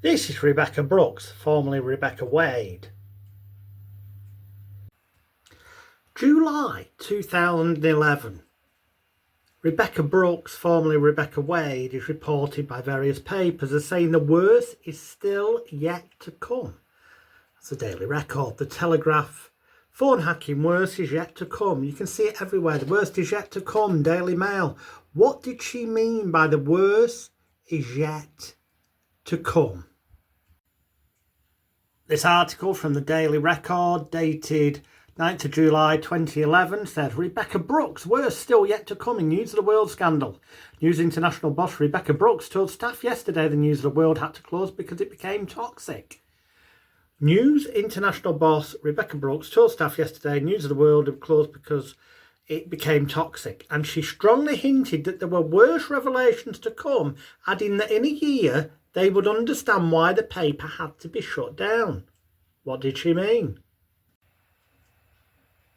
This is Rebekah Brooks, formerly Rebekah Wade. July 2011. Rebekah Brooks, formerly Rebekah Wade, is reported by various papers as saying the worst is still yet to come. That's the Daily Record, the Telegraph. Phone hacking, worst is yet to come. You can see it everywhere. The worst is yet to come. Daily Mail. What did she mean by the worst is yet to come? This article from the Daily Record, dated 9th of July 2011, says Rebekah Brooks, worse still yet to come in News of the World scandal. News International boss Rebekah Brooks told staff yesterday the News of the World had to close because it became toxic. News International boss Rebekah Brooks told staff yesterday News of the World had closed because it became toxic, and she strongly hinted that there were worse revelations to come, adding that in a year they would understand why the paper had to be shut down. What did she mean?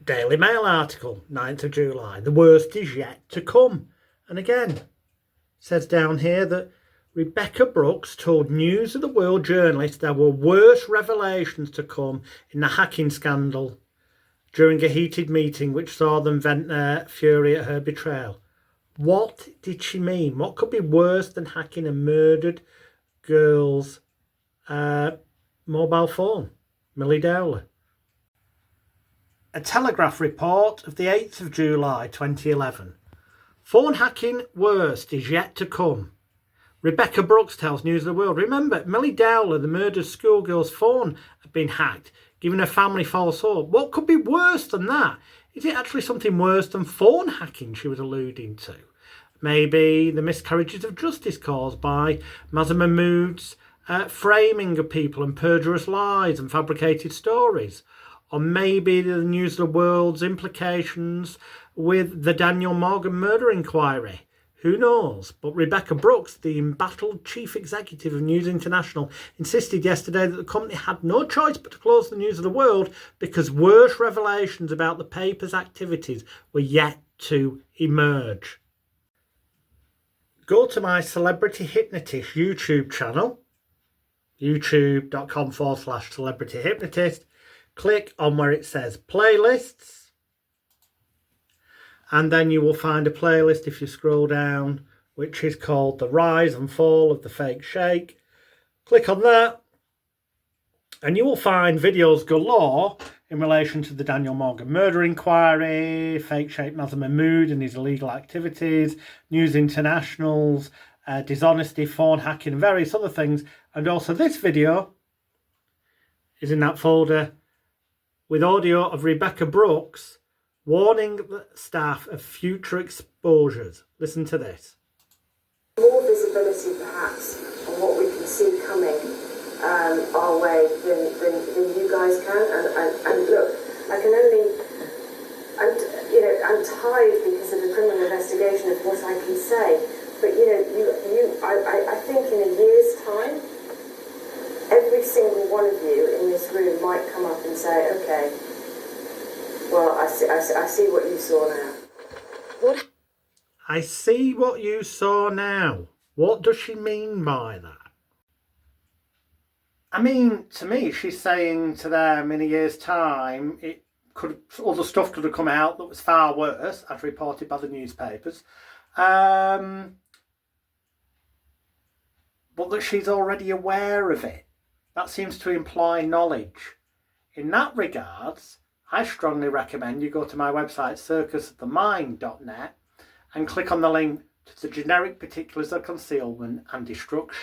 Daily Mail article, 9th of July. The worst is yet to come. And again, says down here that Rebekah Brooks told News of the World journalists there were worse revelations to come in the hacking scandal during a heated meeting which saw them vent their fury at her betrayal. What did she mean? What could be worse than hacking a murdered girl's mobile phone? Millie Dowler. A Telegraph report of the 8th of July 2011. Phone hacking worst is yet to come. Rebekah Brooks tells News of the World. Remember, Millie Dowler, the murdered schoolgirl's phone had been hacked, giving her family false hope. What could be worse than that? Is it actually something worse than phone hacking she was alluding to? Maybe the miscarriages of justice caused by Mazher Mahmood's framing of people and perjurious lies and fabricated stories. Or maybe the News of the World's implications with the Daniel Morgan murder inquiry. Who knows? But Rebekah Brooks, the embattled chief executive of News International, insisted yesterday that the company had no choice but to close the News of the World because worse revelations about the paper's activities were yet to emerge. Go to my Celebrity Hypnotist YouTube channel, youtube.com/Celebrity Hypnotist. Click on where it says playlists, and then you will find a playlist if you scroll down which is called The Rise and Fall of the Fake Sheikh. Click on that and you will find videos galore in relation to the Daniel Morgan murder inquiry, fake Sheikh Mazher Mahmood and his illegal activities, News International's dishonesty, phone hacking and various other things. And also this video is in that folder with audio of Rebekah Brooks warning the staff of future exposures. Listen to this. More visibility perhaps on what we can see coming our way than you guys can. And look, I can only, I'm tired because of the criminal investigation of what I can say. But I think in a year's time, every single one of you in this room might come up and say, okay, well, I see what you saw now. What? I see what you saw now. What does she mean by that? I mean, to me, she's saying to them in a year's time, other stuff could have come out that was far worse, as reported by the newspapers. But that she's already aware of it. That seems to imply knowledge. In that regards, I strongly recommend you go to my website, circusofthemind.net, and click on the link to the generic particulars of concealment and destruction.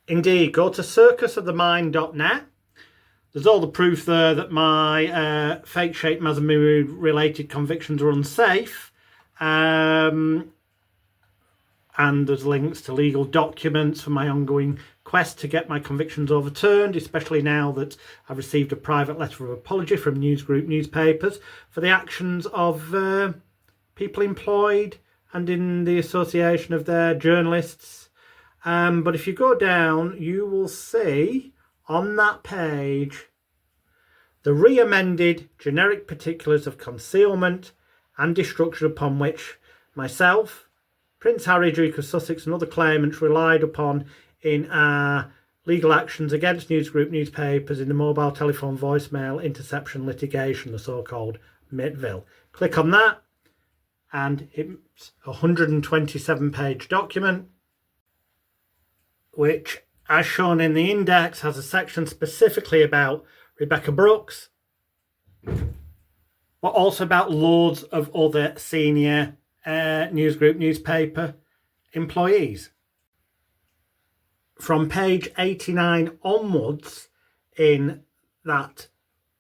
Indeed, go to circusofthemind.net. There's all the proof there that my fake Sheikh Mazher Mahmood related convictions are unsafe. And there's links to legal documents for my ongoing quest to get my convictions overturned, especially now that I've received a private letter of apology from News Group newspapers for the actions of people employed and in the association of their journalists. But if you go down, you will see on that page the Re-Amended generic particulars of concealment and destruction upon which myself, Prince Harry, Duke of Sussex and other claimants relied upon in our legal actions against newsgroup newspapers in the mobile telephone voicemail interception litigation, the so-called Mitville. Click on that, and it's a 127-page document, which, as shown in the index, has a section specifically about Rebekah Brooks, but also about loads of other senior newsgroup newspaper employees. From page 89 onwards in that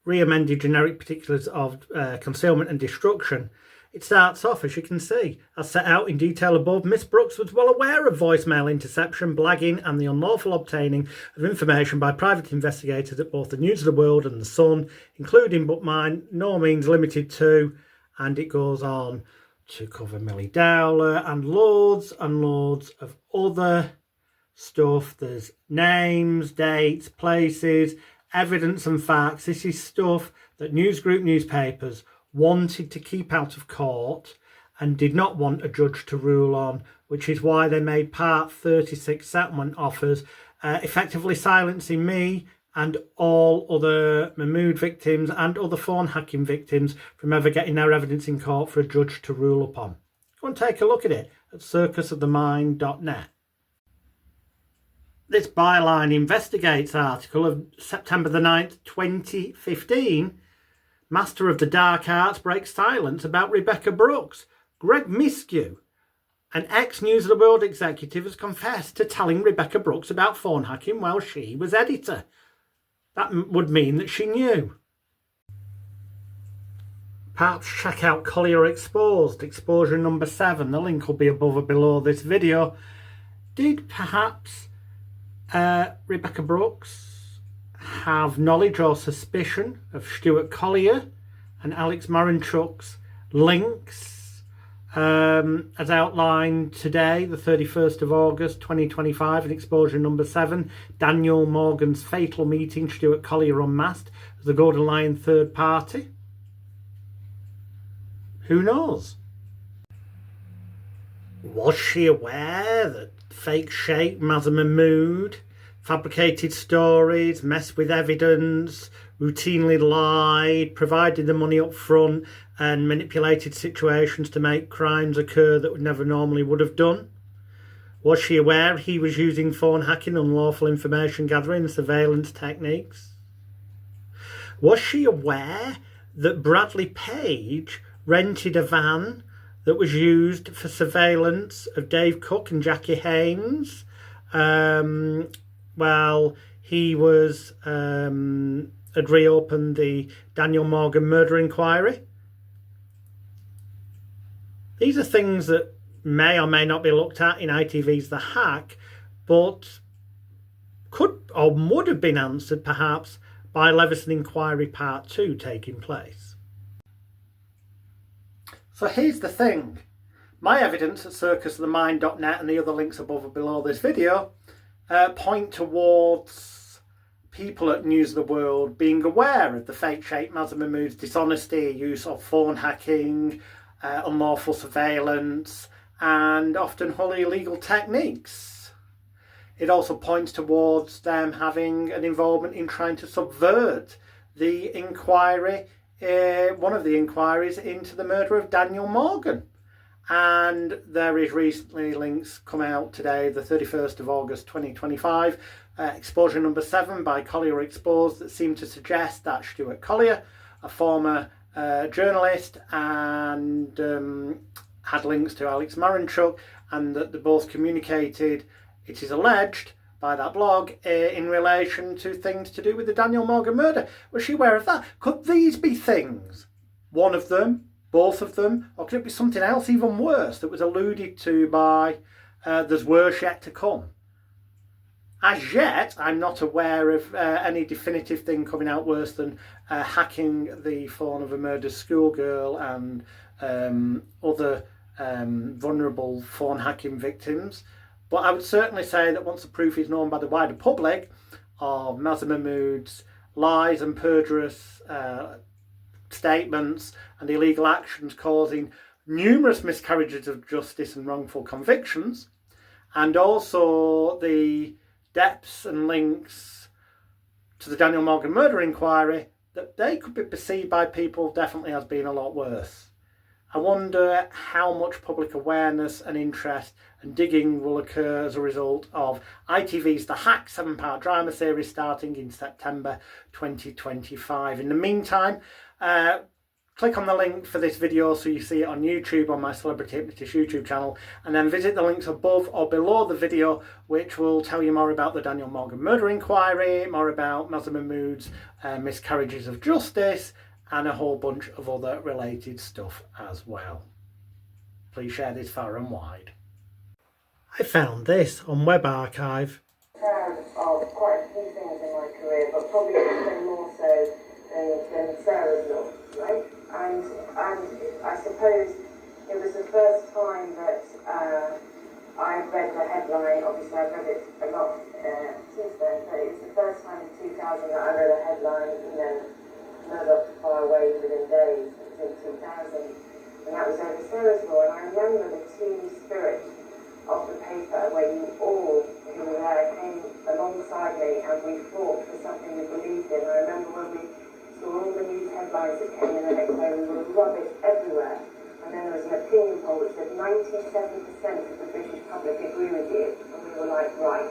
Re-Amended Generic Particulars of Concealment and Destruction, it starts off, as you can see, as set out in detail above, Miss Brooks was well aware of voicemail interception, blagging and the unlawful obtaining of information by private investigators at both the News of the World and the Sun, including but by no means limited to, and it goes on to cover Millie Dowler and loads of other stuff. There's names, dates, places, evidence and facts. This is stuff that newsgroup newspapers wanted to keep out of court and did not want a judge to rule on, which is why they made Part 36 settlement offers, effectively silencing me and all other Mahmood victims and other phone hacking victims from ever getting their evidence in court for a judge to rule upon. Go and take a look at it at circusofthemind.net. This Byline Investigates article of September the 9th, 2015, Master of the Dark Arts breaks silence about Rebekah Brooks. Greg Miskiw, an ex-News of the World executive, has confessed to telling Rebekah Brooks about phone hacking while she was editor. That would mean that she knew. Perhaps check out Collier Exposed, exposure number 7. The link will be above or below this video. Did perhaps Rebekah Brooks have knowledge or suspicion of Stuart Collier and Alex Marinchuk's links, as outlined today, the 31st of August 2025, in exposure number 7, Daniel Morgan's fatal meeting, Stuart Collier Unmasked, as the Golden Lion third party? Who knows? Was she aware that fake Sheikh Mazher Mahmood fabricated stories, messed with evidence, routinely lied, provided the money up front and manipulated situations to make crimes occur that would never normally would have done? Was she aware he was using phone hacking, unlawful information gathering and surveillance techniques? Was she aware that Bradley Page rented a van that was used for surveillance of Dave Cook and Jackie Haynes while he was had reopened the Daniel Morgan murder inquiry? These are things that may or may not be looked at in ITV's The Hack, but could or would have been answered perhaps by Leveson Inquiry Part 2 taking place. So here's the thing. My evidence at circusofthemind.net and the other links above or below this video point towards people at News of the World being aware of the fake Sheikh Mazher Mahmood's dishonesty, use of phone hacking, unlawful surveillance, and often wholly illegal techniques. It also points towards them having an involvement in trying to subvert the inquiry, one of the inquiries into the murder of Daniel Morgan. And there is recently links come out today, the 31st of August 2025, exposure number 7 by Collier Exposed, that seem to suggest that Stuart Collier, a former journalist, and had links to Alex Marinchuk, and that they both communicated, it is alleged, by that blog, in relation to things to do with the Daniel Morgan murder. Was she aware of that? Could these be things? One of them, both of them, or could it be something else even worse that was alluded to by there's worse yet to come? As yet, I'm not aware of any definitive thing coming out worse than hacking the phone of a murdered schoolgirl and other vulnerable phone hacking victims. But I would certainly say that once the proof is known by the wider public of Mazher Mahmood's lies and perjurous statements and illegal actions causing numerous miscarriages of justice and wrongful convictions, and also the depths and links to the Daniel Morgan murder inquiry, that they could be perceived by people definitely as being a lot worse. I wonder how much public awareness and interest and digging will occur as a result of ITV's The Hack 7-part drama series starting in September 2025. In the meantime, click on the link for this video so you see it on YouTube on my Celebrity Hypnotist YouTube channel, and then visit the links above or below the video which will tell you more about the Daniel Morgan murder inquiry, more about Mazher Mahmood's miscarriages of justice, and a whole bunch of other related stuff as well. Please share this far and wide. I found this on Web Archive. Proud of quite a few things in my career, but probably even more so than Sarah's law, right? And I suppose it was the first time that I read the headline. Obviously I've read it a lot since then, but it was the first time in 2000 that I read a headline, Murdoch far away within days. It was in 2000, and that was over Sarah's law. And I remember the team spirit of the paper, where you all who were there came alongside me and we fought for something we believed in. I remember when we saw all the news headlines that came in the next day, we were rubbish everywhere. And then there was an opinion poll which said 97% of the British public agree with you. And we were like, right,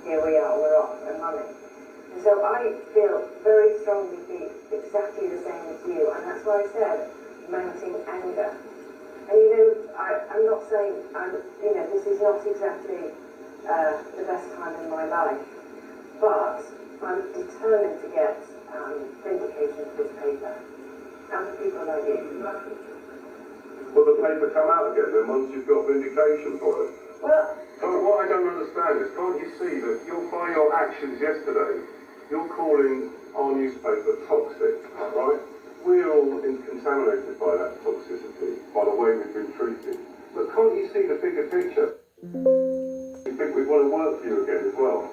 here we are, we're off and running. And so I feel very strongly exactly the same as you, and that's why I said mounting anger. And I'm not saying, this is not exactly the best time in my life, but I'm determined to get vindication for this paper, and for people like you. Will the paper come out again then once you've got vindication for it? Well, so what I don't understand is, can't you see that by your actions yesterday, you're calling our newspaper toxic, right? We're all contaminated by that toxicity, by the way we've been treated. But can't you see the bigger picture? You think we want to work for you again as well?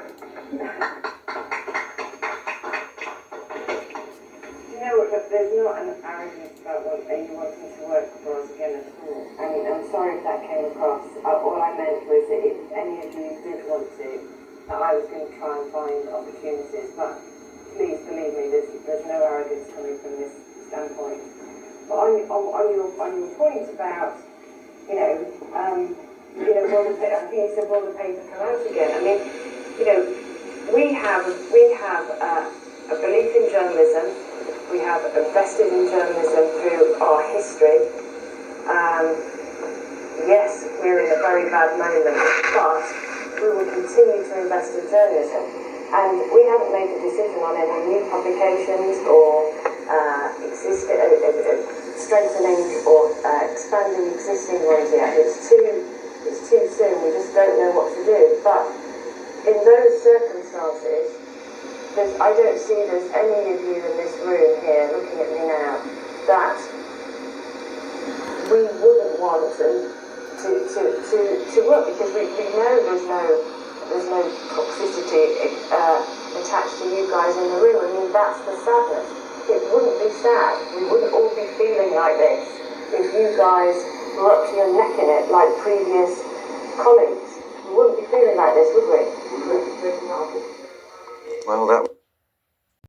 There's not an arrogance about you wanting to work for us again at all. I mean, I'm sorry if that came across. All I meant was that if any of you did want to, that I was going to try and find opportunities. But please believe me, there's no arrogance coming from this standpoint. But on your point about, will the paper, I think you said, will the paper come out again? I mean, we have a belief in journalism. We have invested in journalism through our history. Yes, we're in a very bad moment, but we will continue to invest in journalism. And we haven't made a decision on any new publications or strengthening or expanding existing ones yet. It's too soon. We just don't know what to do. But in those circumstances, I don't see there's any of you in this room here looking at me now that we wouldn't want to work, because we know there's no toxicity attached to you guys in the room. I mean, that's the sadness. It wouldn't be sad. We wouldn't all be feeling like this if you guys were up to your neck in it like previous colleagues. We wouldn't be feeling like this, would we? Well, that